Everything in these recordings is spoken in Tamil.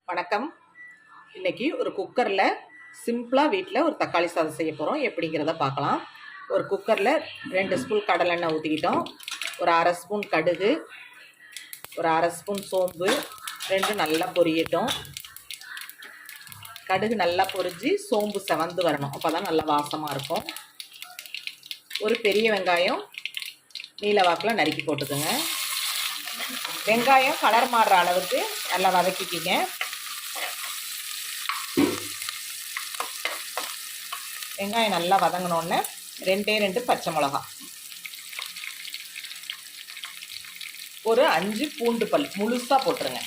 வணக்கம். இன்னைக்கு ஒரு குக்கரில் சிம்பிளாக வீட்டில் ஒரு தக்காளி சாதம் செய்ய போகிறோம். எப்படிங்கிறத பார்க்கலாம். ஒரு குக்கரில் 2 ஸ்பூன் கடலெண்ணெய் ஊற்றிக்கிட்டோம். ஒரு அரை ஸ்பூன் கடுகு, ஒரு அரை ஸ்பூன் சோம்பு, 2 நல்லா பொரியட்டும். கடுகு நல்லா பொரிஞ்சு சோம்பு செவந்து வரணும். அப்போ தான் நல்லா வாசமாக இருக்கும். ஒரு பெரிய வெங்காயம் நீல வாக்கில் நறுக்கி போட்டுக்கோங்க. வெங்காயம் கலர் மாறுற அளவுக்கு நல்லா வதக்கிக்கிங்க. வெங்காயம் நல்லா வதங்கினோடனே 2 பச்சை மிளகா, ஒரு 5 பூண்டு பல் முழுசாக போட்டுருங்க.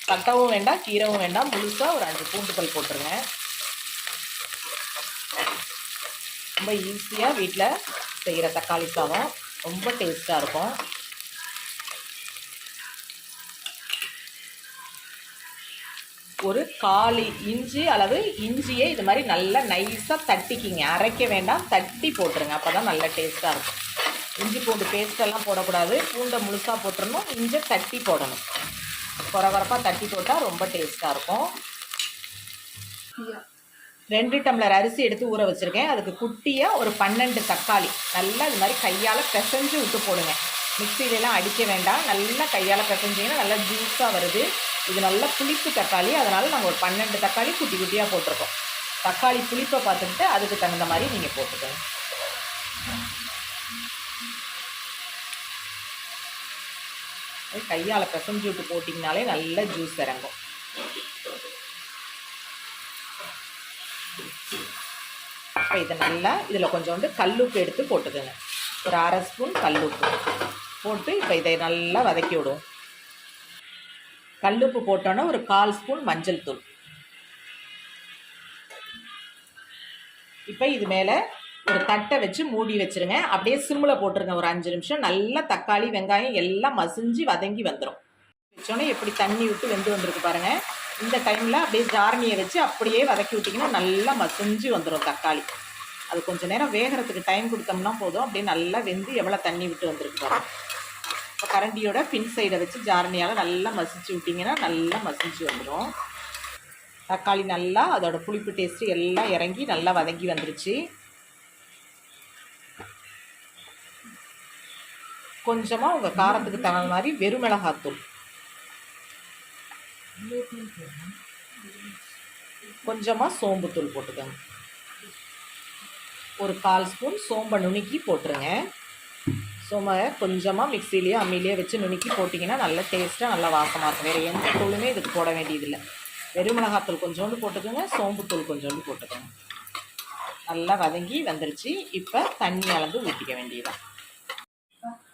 தட்டவும் வேண்டாம், கீரவும் வேண்டாம், முழுசாக ஒரு 5 பூண்டு பல் போட்டுருங்க. ரொம்ப ஈஸியாக வீட்டில் செய்கிற தக்காளி சாதம், ரொம்ப டேஸ்ட்டாக இருக்கும். ஒரு 1/4 இன்ச்சு அளவு இஞ்சியை இது மாதிரி நல்லா நைஸாக தட்டிக்கிங்க. அரைக்க வேண்டாம், தட்டி போட்டுருங்க. அப்போ தான் நல்ல டேஸ்ட்டாக இருக்கும். இஞ்சி பூண்டு பேஸ்ட்டெல்லாம் போடக்கூடாது, பூண்டை முழுசாக போட்டுடணும். இஞ்சி தட்டி போடணும். குறகுறப்பாக தட்டி போட்டால் ரொம்ப டேஸ்ட்டாக இருக்கும். 2 டம்ளர் அரிசி எடுத்து ஊற வச்சுருக்கேன். அதுக்கு குட்டியாக ஒரு 12 தக்காளி நல்லா இது மாதிரி கையால் பிசைஞ்சு விட்டு போடுங்க. மிக்சிலெலாம் அடிக்க வேண்டாம், நல்லா கையால் பிசைஞ்சிங்கன்னா நல்லா ஜூஸாக வருது. இது நல்லா புளிப்பு தக்காளி, அதனால் நாங்கள் ஒரு 12 தக்காளி குட்டி குட்டியாக போட்டிருக்கோம். தக்காளி புளிப்பை பார்த்துக்கிட்டு அதுக்கு தகுந்த மாதிரி நீங்கள் போட்டுக்கோங்க. கையால் பிசைஞ்சு விட்டு போட்டிங்கனாலே நல்ல ஜூஸ் இறங்கும். இப்போ இதை நல்லா இதில் கொஞ்சோண்டு கல்லுப்பு எடுத்து போட்டுக்கோங்க. ஒரு அரை ஸ்பூன் கல்லுப்பு போட்டு இப்போ இதை நல்லா வதக்கி விடுவோம். கல்லுப்பு போட்டோன்னா ஒரு 1/4 ஸ்பூன் மஞ்சள் தூள். இப்போ இது மேலே ஒரு தட்டை வச்சு மூடி வச்சுருங்க. அப்படியே சிம்மில் போட்டுருங்க. ஒரு 5 நிமிஷம் நல்லா தக்காளி வெங்காயம் எல்லாம் மசிஞ்சு வதங்கி வந்துடும். வச்சோன்னே எப்படி தண்ணி விட்டு வெந்து வந்திருக்கு பாருங்கள். இந்த டைமில் அப்படியே ஜாரணியை வச்சு அப்படியே வதக்கி விட்டிங்கன்னா நல்லா மசிஞ்சு வந்துடும் தக்காளி. அது கொஞ்சம் நேரம் வேகிறதுக்கு டைம் கொடுத்தோம்னா போதும். அப்படியே நல்லா வெந்து எவ்வளோ தண்ணி விட்டு வந்திருக்கு பாருங்கள். இப்போ கரண்டியோட பின் சைடை வச்சு ஜாரணியால் நல்லா மசிச்சு விட்டிங்கன்னா நல்லா மசிஞ்சு வந்துடும். தக்காளி நல்லா அதோட புளிப்பு டேஸ்ட்டு எல்லாம் இறங்கி நல்லா வதங்கி வந்துருச்சு. கொஞ்சமாக உங்கள் காரத்துக்கு தகுந்த மாதிரி வெறுமிளகாத்தூள், கொஞ்சமாக சோம்புத்தூள் போட்டுக்கோங்க. ஒரு 1/4 ஸ்பூன் சோம்பை நுணுக்கி போட்டுருங்க. சோம்பை கொஞ்சமாக மிக்சிலேயே அம்மிலேயே வச்சு நுணுக்கி போட்டிங்கன்னா நல்ல டேஸ்ட்டாக நல்லா வாசமாக இருக்கும். வேறு எந்த தூளுமே இதுக்கு போட வேண்டியதில்லை. வெறுமிளகாத்தூள் கொஞ்சோண்டு போட்டுக்கோங்க, சோம்புத்தூள் கொஞ்சோண்டு போட்டுக்கோங்க. நல்லா வதங்கி வந்துருச்சு. இப்போ தண்ணி அளந்து ஊற்றிக்க வேண்டியதான்.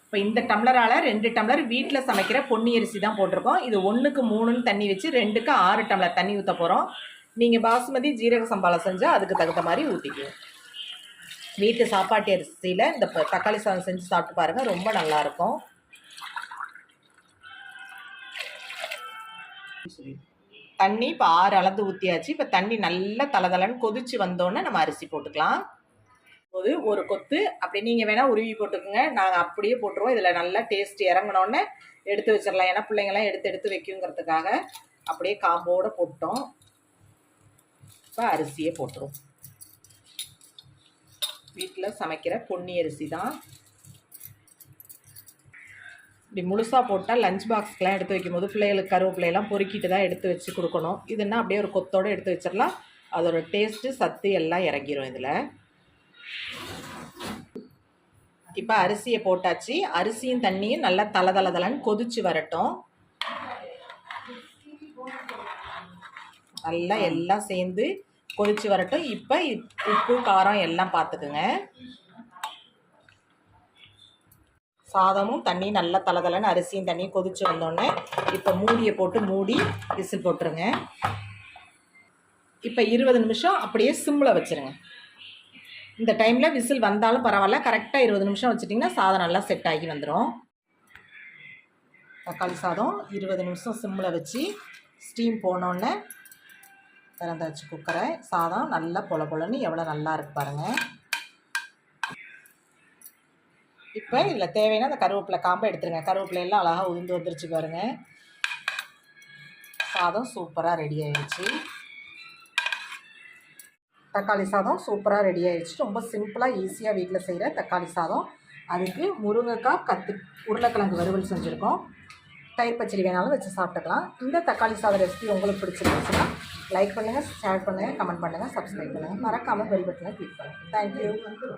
இப்போ இந்த டம்ளரால் 2 டம்ளர் வீட்டில் சமைக்கிற பொன்னி அரிசி தான் போட்டிருக்கோம். இது 1க்கு 3ன்னு தண்ணி வச்சு 2க்கு 6 டம்ளர் தண்ணி ஊற்ற போகிறோம். நீங்கள் பாசுமதி ஜீரக சம்பாலை செஞ்சால் அதுக்கு தகுந்த மாதிரி ஊற்றிக்குவோம். வீட்டு சாப்பாட்டு அரிசியில் இந்த தக்காளி சாதம் செஞ்சு சாப்பிட்டு பாருங்கள், ரொம்ப நல்லாயிருக்கும். தண்ணி இப்போ 6 அளந்து ஊற்றியாச்சு. இப்போ தண்ணி நல்லா தளதளன்னு கொதிச்சு வந்தோன்னே நம்ம அரிசி போட்டுக்கலாம். போது ஒரு கொத்து அப்படி நீங்கள் வேணால் உருவி போட்டுக்கோங்க. நாங்கள் அப்படியே போட்டுருவோம். இதில் நல்லா டேஸ்ட் இறங்கினோடனே எடுத்து வச்சிடலாம். ஏன்னா பிள்ளைங்களாம் எடுத்து வைக்குங்கிறதுக்காக அப்படியே காம்போடு போட்டோம். இப்போ அரிசியே போட்டுருவோம். வீட்டில் சமைக்கிற பொன்னி அரிசி தான். இப்படி முழுசாக போட்டால் லஞ்ச் பாக்ஸ்க்கெலாம் எடுத்து வைக்கும்போது பிள்ளைகளுக்கு கருவேப்பிலையெல்லாம் பொறுக்கிட்டு தான் எடுத்து வச்சு கொடுக்கணும். இதுன்னா அப்படியே ஒரு கொத்தோடு எடுத்து வச்சிடலாம். அதோட டேஸ்ட்டு சத்து எல்லாம் இறங்கிடும் இதில். இப்போ அரிசியை போட்டாச்சு. அரிசியும் தண்ணியும் நல்லா தளதளன்னு கொதிச்சு வரட்டும். நல்லா எல்லாம் சேர்ந்து கொதிச்சு வரட்டும். இப்போ உப்பு காரம் எல்லாம் பார்த்துக்குங்க. சாதமும் தண்ணி நல்லா தளதளன்னு அரிசியும் தண்ணியும் கொதிச்சு வந்தோடனே இப்போ மூடியை போட்டு மூடி விசில் போட்டுருங்க. இப்போ 20 நிமிஷம் அப்படியே சிம்மில் வச்சுருங்க. இந்த டைமில் விசில் வந்தாலும் பரவாயில்ல, கரெக்டாக 20 நிமிஷம் வச்சுட்டிங்கன்னா சாதம் நல்லா செட் ஆகி வந்துடும். தக்காளி சாதம் 20 நிமிஷம் சிம்மில் வச்சு ஸ்டீம் போனோடனே திறந்தாச்சு குக்கரை. சாதம் நல்லா பொலன்னு எவ்வளோ நல்லா இருக்கு பாருங்கள். இப்போ இதில் தேவையான அந்த கருவேப்பிலை காம்பை எடுத்துருங்க. கருவேப்பிலை எல்லாம் அழகாக உதிர்ந்து வந்துருச்சு பாருங்கள். சாதம் சூப்பராக ரெடி ஆயிடுச்சு. தக்காளி சாதம் சூப்பராக ரெடி ஆயிடுச்சு. ரொம்ப சிம்பிளாக ஈஸியாக வீட்டில் செய்கிற தக்காளி சாதம். அதுக்கு முருங்கைக்காய், உருளைக்கிழங்கு வறுவல் செஞ்சுருக்கோம். தயிர் பச்சடி வேணாலும் வச்சு சாப்பிட்டுக்கலாம். இந்த தக்காளி சாதம் ரெசிபி உங்களுக்கு பிடிச்சிருந்துச்சுன்னா லைக் பண்ணுங்கள், ஷேர் பண்ணுங்கள், கமெண்ட் பண்ணுங்கள், சப்ஸ்கிரைப் பண்ணுங்கள். மறக்காமல் பெல் பட்டனை கிளிக் பண்ணுங்கள். தேங்க்யூ.